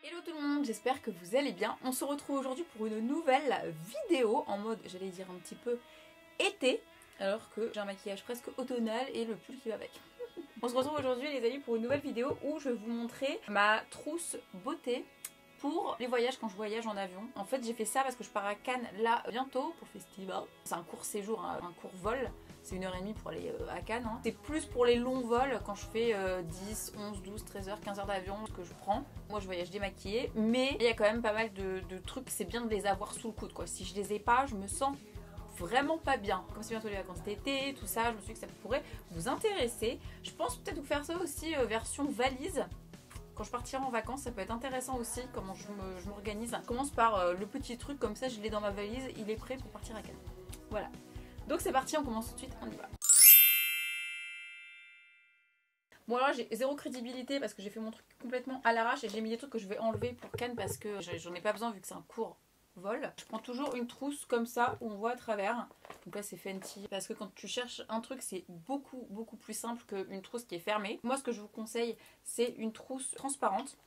Hello tout le monde, j'espère que vous allez bien. On se retrouve aujourd'hui pour une nouvelle vidéo en mode, j'allais dire un petit peu été, alors que j'ai un maquillage presque automnal et le pull qui va avec. On se retrouve aujourd'hui les amis pour une nouvelle vidéo où je vais vous montrer ma trousse beauté pour les voyages quand je voyage en avion. En fait j'ai fait ça parce que je pars à Cannes là bientôt pour le festival. C'est un court séjour, un court vol. C'est 1h30 pour aller à Cannes. C'est plus pour les longs vols quand je fais 10, 11, 12, 13 heures, 15 heures d'avion que je prends. Moi je voyage démaquillée, mais il y a quand même pas mal de trucs, c'est bien de les avoir sous le coude quoi. Si je les ai pas, je me sens vraiment pas bien. Comme c'est bientôt les vacances d'été, tout ça, je me suis dit que ça pourrait vous intéresser. Je pense peut-être vous faire ça aussi version valise. Quand je partirai en vacances, ça peut être intéressant aussi, comment je m'organise. Je commence par le petit truc, comme ça je l'ai dans ma valise, il est prêt pour partir à Cannes. Voilà. Donc c'est parti, on commence tout de suite, on y va. Bon alors j'ai zéro crédibilité parce que j'ai fait mon truc complètement à l'arrache et j'ai mis des trucs que je vais enlever pour Cannes parce que j'en ai pas besoin vu que c'est un court vol. Je prends toujours une trousse comme ça où on voit à travers. Donc là c'est Fenty parce que quand tu cherches un truc c'est beaucoup plus simple qu'une trousse qui est fermée. Moi ce que je vous conseille c'est une trousse transparente.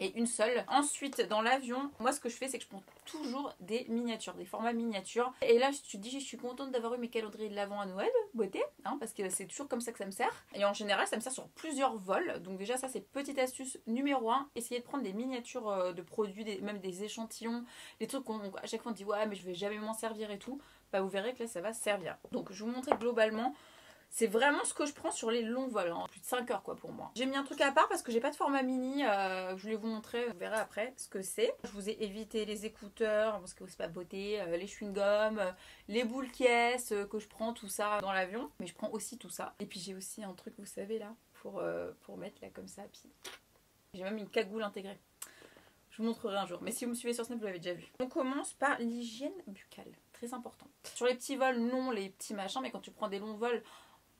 Et une seule. Ensuite dans l'avion, moi ce que je fais c'est que je prends toujours des miniatures, des formats miniatures. Et là je te dis je suis contente d'avoir eu mes calendriers de l'avant à Noël, beauté, hein, parce que c'est toujours comme ça que ça me sert. Et en général ça me sert sur plusieurs vols. Donc déjà ça c'est petite astuce numéro 1. Essayez de prendre des miniatures de produits, même des échantillons, des trucs qu'on à chaque fois on dit ouais mais je vais jamais m'en servir et tout. Bah vous verrez que là ça va servir. Donc je vais vous montrer globalement. C'est vraiment ce que je prends sur les longs vols, hein. Plus de 5 heures quoi pour moi. J'ai mis un truc à part parce que j'ai pas de format mini, je voulais vous montrer, vous verrez après ce que c'est. Je vous ai évité les écouteurs parce que c'est pas beauté, les chewing-gums, les boules caisses que je prends, tout ça dans l'avion. Mais je prends aussi tout ça. Et puis j'ai aussi un truc, vous savez là, pour mettre là comme ça. Puis j'ai même une cagoule intégrée. Je vous montrerai un jour. Mais si vous me suivez sur Snap, vous l'avez déjà vu. On commence par l'hygiène buccale. Très important. Sur les petits vols, non, les petits machins. Mais quand tu prends des longs vols,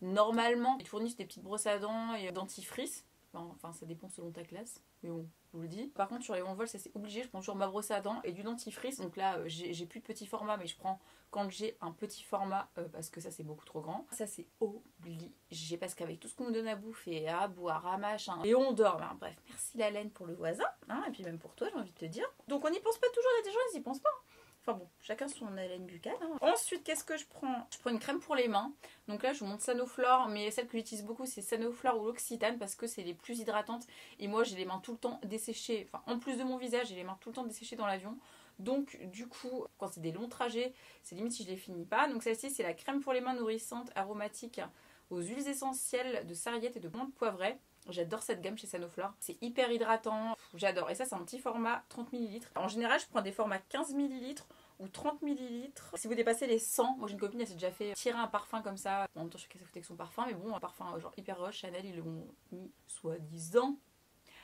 normalement, ils te fournissent des petites brosses à dents et dentifrice. Enfin, ça dépend selon ta classe. Mais bon, je vous le dis. Par contre, sur les longs vols, ça c'est obligé. Je prends toujours ma brosse à dents et du dentifrice. Donc là, j'ai plus de petit format, mais je prends quand j'ai un petit format parce que ça c'est beaucoup trop grand. Ça c'est obligé parce qu'avec tout ce qu'on nous donne à bouffer, à boire, à machin, et on dort. Ben, bref, merci la laine pour le voisin. Hein, et puis même pour toi, j'ai envie de te dire. Donc on n'y pense pas toujours. Il y a des gens, ils y pensent pas. Enfin bon, chacun son haleine buccale. Hein. Ensuite, qu'est-ce que je prends? Je prends une crème pour les mains. Donc là, je vous montre Sanoflore, mais celle que j'utilise beaucoup, c'est Sanoflore ou l'Occitane parce que c'est les plus hydratantes. Et moi, j'ai les mains tout le temps desséchées. Enfin, en plus de mon visage, j'ai les mains tout le temps desséchées dans l'avion. Donc, du coup, quand c'est des longs trajets, c'est limite si je les finis pas. Donc celle-ci, c'est la crème pour les mains nourrissante, aromatique, aux huiles essentielles de sarriette et de menthe poivrée. J'adore cette gamme chez Sanoflore. C'est hyper hydratant. J'adore. Et ça, c'est un petit format 30 ml. En général, je prends des formats 15 ml ou 30 ml. Si vous dépassez les 100, moi j'ai une copine, elle s'est déjà fait tirer un parfum comme ça. En même temps, je sais qu'elle s'est foutu avec son parfum, mais bon, un parfum genre hyper rush. Chanel, ils l'ont mis soi-disant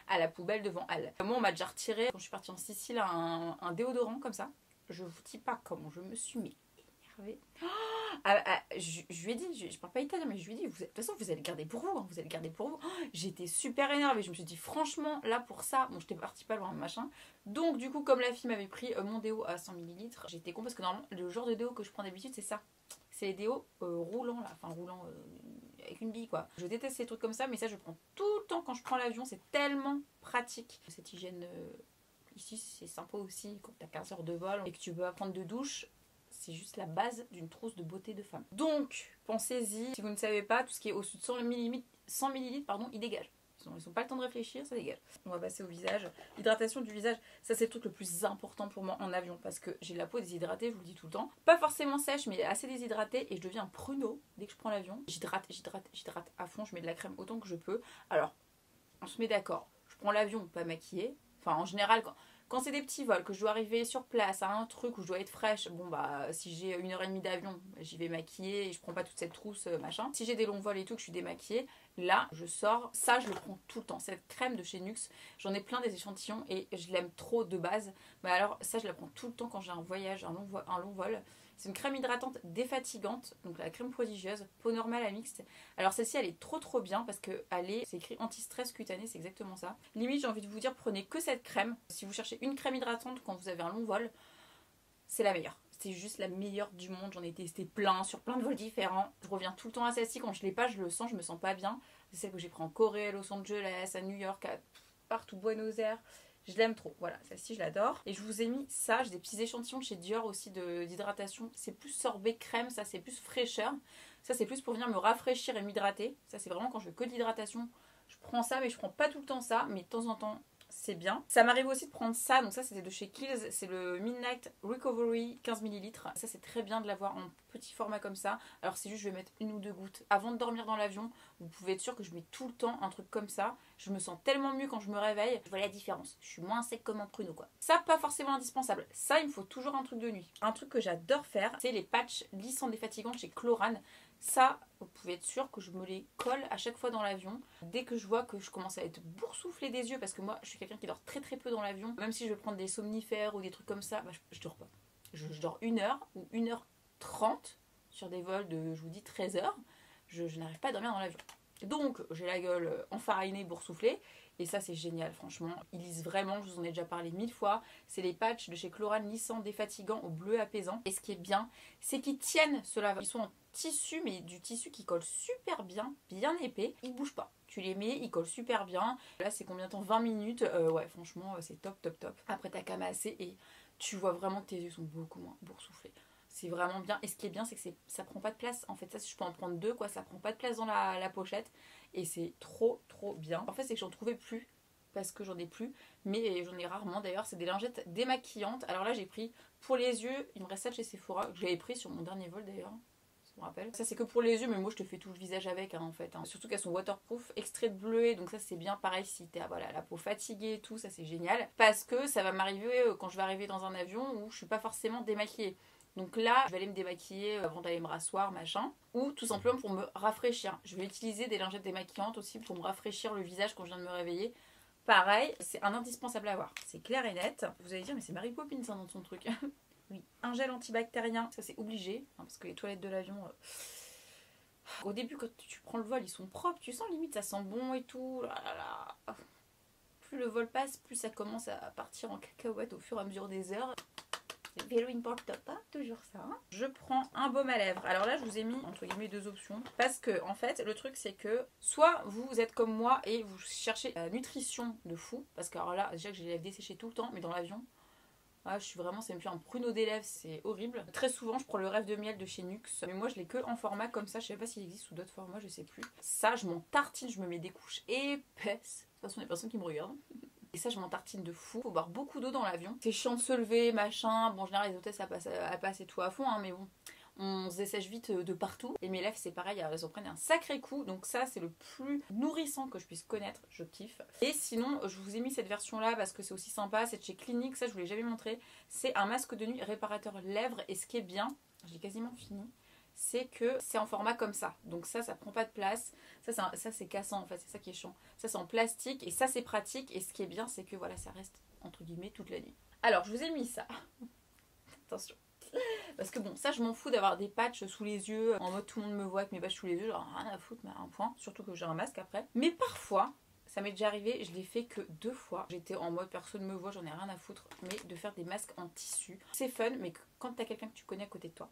à la poubelle devant elle. Moi, on m'a déjà retiré quand je suis partie en Sicile un déodorant comme ça. Je vous dis pas comment je me suis mis énervée. Je lui ai dit, je parle pas italien, mais je lui ai dit, de toute façon vous allez le garder pour vous, hein, vous allez le garder pour vous. J'étais super énervée, je me suis dit franchement là pour ça, bon j'étais partie pas loin machin. Donc du coup comme la fille m'avait pris mon déo à 100 ml, j'étais con parce que normalement le genre de déo que je prends d'habitude c'est ça. C'est les déos roulants là, enfin roulants avec une bille quoi. Je déteste ces trucs comme ça, mais ça je prends tout le temps quand je prends l'avion, c'est tellement pratique. Cette hygiène ici c'est sympa aussi quand t'as 15 heures de vol et que tu veux pas prendre de douche. C'est juste la base d'une trousse de beauté de femme. Donc, pensez-y. Si vous ne savez pas, tout ce qui est au-dessus de 100 ml, pardon, il dégage. Ils n'ont pas le temps de réfléchir, ça dégage. On va passer au visage. Hydratation du visage, ça c'est le truc le plus important pour moi en avion parce que j'ai la peau déshydratée, je vous le dis tout le temps. Pas forcément sèche, mais assez déshydratée et je deviens pruneau dès que je prends l'avion. J'hydrate à fond, je mets de la crème autant que je peux. Alors, on se met d'accord. Je prends l'avion pas maquillée. Enfin, en général, quand c'est des petits vols, que je dois arriver sur place à un truc où je dois être fraîche, bon bah si j'ai 1h30 d'avion, j'y vais maquillée et je prends pas toute cette trousse machin. Si j'ai des longs vols et tout, que je suis démaquillée, là je sors, ça je le prends tout le temps. Cette crème de chez NYX, j'en ai plein des échantillons et je l'aime trop de base. Mais alors ça je la prends tout le temps quand j'ai un voyage, un long vol. C'est une crème hydratante défatigante, donc la crème prodigieuse, peau normale à mixte. Alors celle-ci elle est trop bien parce que c'est écrit anti-stress cutané, c'est exactement ça. Limite j'ai envie de vous dire prenez que cette crème. Si vous cherchez une crème hydratante quand vous avez un long vol, c'est la meilleure. C'est juste la meilleure du monde, j'en ai testé plein, sur plein de vols différents. Je reviens tout le temps à celle-ci, quand je l'ai pas je le sens, je me sens pas bien. C'est celle que j'ai pris en Corée, à Los Angeles, à New York, partout, Buenos Aires. Je l'aime trop, voilà, celle-ci je l'adore. Et je vous ai mis ça, j'ai des petits échantillons chez Dior aussi d'hydratation. C'est plus sorbet crème, ça c'est plus fraîcheur. Ça c'est plus pour venir me rafraîchir et m'hydrater. Ça c'est vraiment quand je veux que de l'hydratation. Je prends ça, mais je prends pas tout le temps ça, mais de temps en temps c'est bien. Ça m'arrive aussi de prendre ça, donc ça c'était de chez Kiehl's, c'est le Midnight Recovery 15 ml. Ça c'est très bien de l'avoir en petit format comme ça. Alors c'est juste je vais mettre une ou deux gouttes avant de dormir dans l'avion. Vous pouvez être sûr que je mets tout le temps un truc comme ça. Je me sens tellement mieux quand je me réveille. Je vois la différence. Je suis moins sec comme un pruneau quoi. Ça pas forcément indispensable. Ça il me faut toujours un truc de nuit. Un truc que j'adore faire, c'est les patchs lissants défatigants chez Chlorane. Ça, vous pouvez être sûr que je me les colle à chaque fois dans l'avion. Dès que je vois que je commence à être boursouflée des yeux, parce que moi, je suis quelqu'un qui dort très très peu dans l'avion. Même si je vais prendre des somnifères ou des trucs comme ça, bah, je dors pas. Je dors 1 heure ou 1h30 sur des vols de, je vous dis, 13 heures. Je n'arrive pas à dormir dans l'avion. Donc, j'ai la gueule enfarinée, boursouflée. Et ça, c'est génial, franchement. Ils lisent vraiment, je vous en ai déjà parlé 1000 fois. C'est les patchs de chez Chlorane lissants défatigants au bleu apaisant. Et ce qui est bien, c'est qu'ils tiennent cela. Ils sont en tissu, mais du tissu qui colle super bien, bien épais. Ils bougent pas. Tu les mets, ils collent super bien. Là, c'est combien de temps? 20 minutes. Ouais, franchement, c'est top, top, top. Après, t'as qu'à masser et tu vois vraiment que tes yeux sont beaucoup moins boursouflés. C'est vraiment bien. Et ce qui est bien, c'est que ça prend pas de place. En fait, ça, je peux en prendre deux, quoi. Ça prend pas de place dans la pochette. Et c'est trop, trop bien. En fait, c'est que j'en trouvais plus. Parce que j'en ai plus. Mais j'en ai rarement d'ailleurs. C'est des lingettes démaquillantes. Alors là, j'ai pris pour les yeux. Il me reste ça de chez Sephora. Que j'avais pris sur mon dernier vol d'ailleurs. Ça me rappelle. Ça, c'est que pour les yeux. Mais moi, je te fais tout le visage avec, hein, en fait. Hein. Surtout qu'elles sont waterproof. Extrait de bleuet. Donc ça, c'est bien pareil si t'as voilà, la peau fatiguée et tout. Ça, c'est génial. Parce que ça va m'arriver quand je vais arriver dans un avion où je suis pas forcément démaquillée. Donc là, je vais aller me démaquiller avant d'aller me rasseoir, machin. Ou tout simplement pour me rafraîchir. Je vais utiliser des lingettes démaquillantes aussi pour me rafraîchir le visage quand je viens de me réveiller. Pareil, c'est un indispensable à avoir. C'est clair et net. Vous allez dire, mais c'est Mary Poppins hein, dans son truc. Oui. Un gel antibactérien, ça c'est obligé. Hein, parce que les toilettes de l'avion... Au début, quand tu prends le vol, ils sont propres. Tu sens limite, ça sent bon et tout. Là, là, là. Plus le vol passe, plus ça commence à partir en cacahuète au fur et à mesure des heures. C'est very important, hein, toujours ça. Hein. Je prends un baume à lèvres. Alors là, je vous ai mis entre guillemets deux options. Parce que, en fait, le truc, c'est que soit vous êtes comme moi et vous cherchez la nutrition de fou. Parce que, alors là, déjà que j'ai les lèvres desséchées tout le temps, mais dans l'avion, ah, je suis vraiment, ça me fait un pruneau des lèvres, c'est horrible. Très souvent, je prends le rêve de miel de chez Nux. Mais moi, je l'ai que en format comme ça. Je sais pas s'il existe sous d'autres formats, je sais plus. Ça, je m'en tartine, je me mets des couches épaisses. De toute façon, il y a personne qui me regarde. Et ça, je m'en tartine de fou. Faut boire beaucoup d'eau dans l'avion. C'est chiant de se lever, machin. Bon, en général, les hôtesses, elles passent et tout à fond, hein, mais bon. On se dessèche vite de partout. Et mes lèvres, c'est pareil, elles en prennent un sacré coup. Donc ça, c'est le plus nourrissant que je puisse connaître. Je kiffe. Et sinon, je vous ai mis cette version-là parce que c'est aussi sympa. C'est de chez Clinique. Ça, je vous l'ai jamais montré. C'est un masque de nuit réparateur lèvres. Et ce qui est bien, j'ai quasiment fini, c'est que c'est en format comme ça. Donc ça prend pas de place. Ça c'est cassant en fait, c'est ça qui est chiant. Ça c'est en plastique et ça c'est pratique. Et ce qui est bien, c'est que voilà, ça reste entre guillemets toute la nuit. Alors, je vous ai mis ça. Attention. Parce que bon, ça je m'en fous d'avoir des patchs sous les yeux. En mode tout le monde me voit avec mes patchs sous les yeux. Genre rien à foutre, mais à un point. Surtout que j'ai un masque après. Mais parfois, ça m'est déjà arrivé, je l'ai fait que 2 fois. J'étais en mode personne me voit, j'en ai rien à foutre. Mais de faire des masques en tissu. C'est fun, mais quand t'as quelqu'un que tu connais à côté de toi.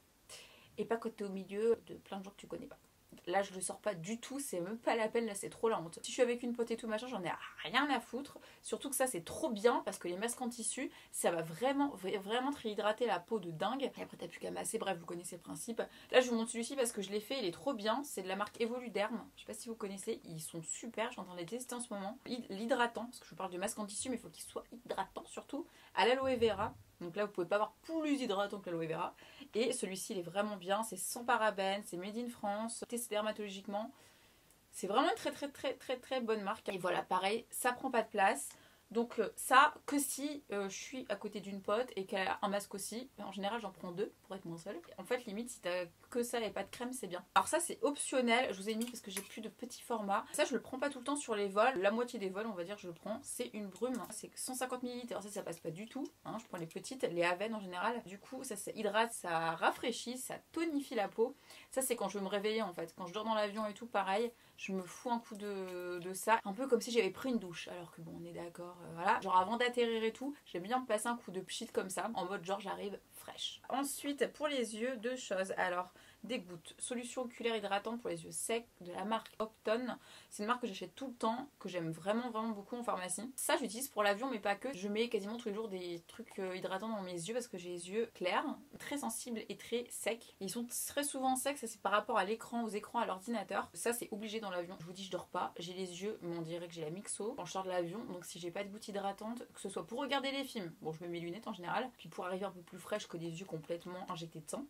Et pas quand t'es au milieu de plein de gens que tu connais pas. Là, je le sors pas du tout, c'est même pas la peine, là, c'est trop la honte. Si je suis avec une pote et tout machin, j'en ai rien à foutre. Surtout que ça, c'est trop bien parce que les masques en tissu, ça va vraiment te réhydrater la peau de dingue. Et après, t'as plus qu'à masser, bref, vous connaissez le principe. Là, je vous montre celui-ci parce que je l'ai fait, il est trop bien. C'est de la marque Evoluderm. Je sais pas si vous connaissez, ils sont super, je suis en train de les tester en ce moment. L'hydratant, parce que je vous parle de masque en tissu, mais il faut qu'il soit hydratant surtout, à l'aloe vera. Donc là, vous pouvez pas avoir plus hydratant que l'aloe vera. Et celui-ci, il est vraiment bien. C'est sans parabènes, c'est made in France, testé dermatologiquement. C'est vraiment une très bonne marque. Et voilà, pareil, ça prend pas de place. Donc ça, que si je suis à côté d'une pote et qu'elle a un masque aussi, en général j'en prends 2 pour être moins seule. En fait limite si t'as que ça et pas de crème c'est bien. Alors ça c'est optionnel, je vous ai mis parce que j'ai plus de petits formats. Ça je le prends pas tout le temps sur les vols, la moitié des vols on va dire je le prends. C'est une brume, c'est 150 ml, alors ça passe pas du tout. Hein. Je prends les petites, les Aven en général. Du coup ça hydrate, ça rafraîchit, ça tonifie la peau. Ça c'est quand je veux me réveiller en fait. Quand je dors dans l'avion et tout pareil, je me fous un coup de ça. Un peu comme si j'avais pris une douche. Alors que bon on est d'accord. Voilà, genre avant d'atterrir et tout, j'aime bien me passer un coup de pchit comme ça, en mode genre j'arrive fraîche. Ensuite, pour les yeux, 2 choses. Alors, des gouttes. Solution oculaire hydratante pour les yeux secs de la marque Opton. C'est une marque que j'achète tout le temps, que j'aime vraiment beaucoup en pharmacie. Ça j'utilise pour l'avion mais pas que. Je mets quasiment tous les jours des trucs hydratants dans mes yeux parce que j'ai les yeux clairs, très sensibles et très secs. Ils sont très souvent secs, ça c'est par rapport à l'écran, aux écrans, à l'ordinateur. Ça c'est obligé dans l'avion. Je vous dis je dors pas, j'ai les yeux, mais on dirait que j'ai la mixo quand je sors de l'avion. Donc si j'ai pas de gouttes hydratantes, que ce soit pour regarder les films, bon je me mets mes lunettes en général, puis pour arriver un peu plus fraîche que des yeux complètement injectés de sang.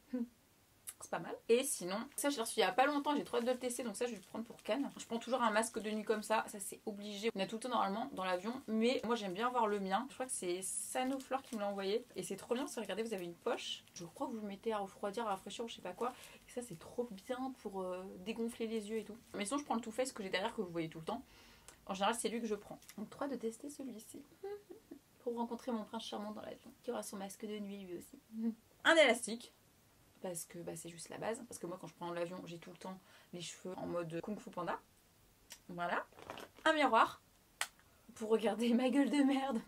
C'est pas mal. Et sinon, ça je l'ai reçu il y a pas longtemps, j'ai trop hâte de le tester, donc ça je vais le prendre pour Cannes. Je prends toujours un masque de nuit comme ça c'est obligé. On a tout le temps normalement dans l'avion, mais moi j'aime bien avoir le mien. Je crois que c'est Sanoflore qui me l'a envoyé. Et c'est trop bien, si regardez, vous avez une poche. Je crois que vous le mettez à refroidir, à rafraîchir ou je sais pas quoi. Et ça c'est trop bien pour dégonfler les yeux et tout. Mais sinon je prends le Too Faced que j'ai derrière, que vous voyez tout le temps. En général c'est lui que je prends. Donc 3 de tester celui-ci. Pour rencontrer mon prince charmant dans l'avion, qui aura son masque de nuit lui aussi. Un élastique. Parce que c'est juste la base. Parce que moi quand je prends l'avion j'ai tout le temps les cheveux en mode Kung Fu Panda. Voilà. Un miroir pour regarder ma gueule de merde.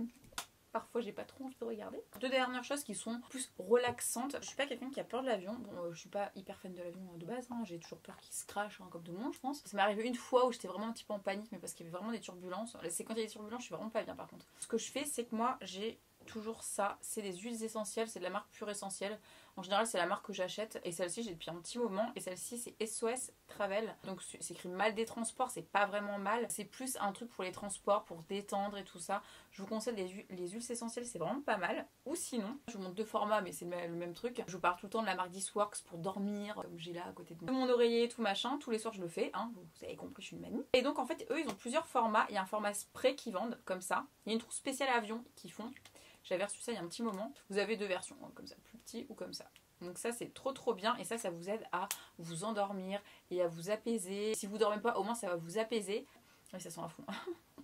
Parfois j'ai pas trop envie de regarder. 2 dernières choses qui sont plus relaxantes. Je suis pas quelqu'un qui a peur de l'avion. Bon je suis pas hyper fan de l'avion de base. J'ai toujours peur qu'il se crache comme tout le monde je pense. Ça m'est arrivé une fois où j'étais vraiment un petit peu en panique, mais parce qu'il y avait vraiment des turbulences. C'est quand il y a des turbulences je suis vraiment pas bien par contre. Ce que je fais c'est que moi j'ai toujours ça, c'est des huiles essentielles, c'est de la marque Pure Essentielle. En général c'est la marque que j'achète et celle-ci j'ai depuis un petit moment et celle-ci c'est SOS Travel. Donc c'est écrit mal des transports, c'est pas vraiment mal, c'est plus un truc pour les transports, pour détendre et tout ça. Je vous conseille les huiles essentielles, c'est vraiment pas mal. Ou sinon, je vous montre 2 formats mais c'est le même truc. Je vous parle tout le temps de la marque This Works pour dormir, comme j'ai là à côté de mon oreiller et tout machin. Tous les soirs je le fais, vous avez compris, je suis une mamie. Et donc en fait eux ils ont plusieurs formats, il y a un format spray qu'ils vendent comme ça. Il y a une trousse spéciale avion qu'ils font. J'avais reçu ça il y a un petit moment. Vous avez 2 versions, comme ça, plus petit ou comme ça. Donc ça c'est trop bien et ça vous aide à vous endormir et à vous apaiser. Si vous dormez pas, au moins ça va vous apaiser. Oui, ça sent à fond.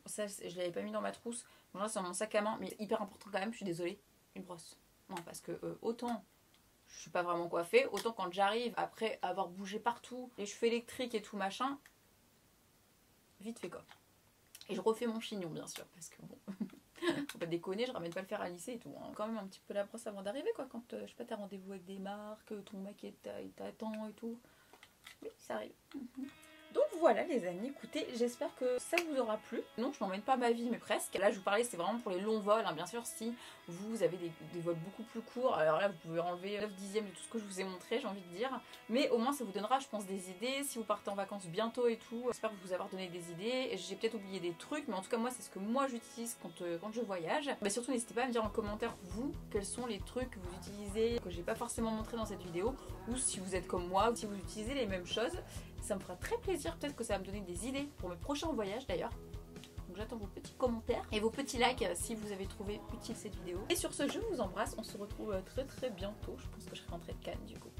Ça je l'avais pas mis dans ma trousse. Bon, là c'est dans mon sac à main, mais hyper important quand même, je suis désolée. Une brosse. Non, parce que autant je suis pas vraiment coiffée, autant quand j'arrive après avoir bougé partout, les cheveux électriques et tout machin, vite fait quoi. Et je refais mon chignon bien sûr, parce que bon... Faut pas déconner, je ramène pas le fer à lisser et tout. Quand même un petit peu la brosse avant d'arriver quoi. Quand je sais pas, t'as rendez-vous avec des marques, ton mec t'attend et tout. Oui, ça arrive. Donc voilà les amis, écoutez, j'espère que ça vous aura plu. Non, je n'emmène pas ma vie, mais presque. Là je vous parlais, c'est vraiment pour les longs vols, bien sûr, si vous avez des vols beaucoup plus courts, alors là vous pouvez enlever 9/10 de tout ce que je vous ai montré, j'ai envie de dire. Mais au moins ça vous donnera, je pense, des idées. Si vous partez en vacances bientôt et tout, j'espère vous avoir donné des idées. J'ai peut-être oublié des trucs, mais en tout cas moi c'est ce que moi j'utilise quand je voyage. Mais surtout n'hésitez pas à me dire en commentaire, vous, quels sont les trucs que vous utilisez, que j'ai pas forcément montré dans cette vidéo, ou si vous êtes comme moi, ou si vous utilisez les mêmes choses. Ça me fera très plaisir, peut-être que ça va me donner des idées pour mes prochains voyages d'ailleurs. Donc j'attends vos petits commentaires et vos petits likes si vous avez trouvé utile cette vidéo. Et sur ce, je vous embrasse, on se retrouve très bientôt. Je pense que je serai rentrée de Cannes du coup.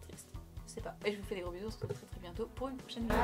Triste, je sais pas. Et je vous fais des gros bisous, on se retrouve très bientôt pour une prochaine vidéo.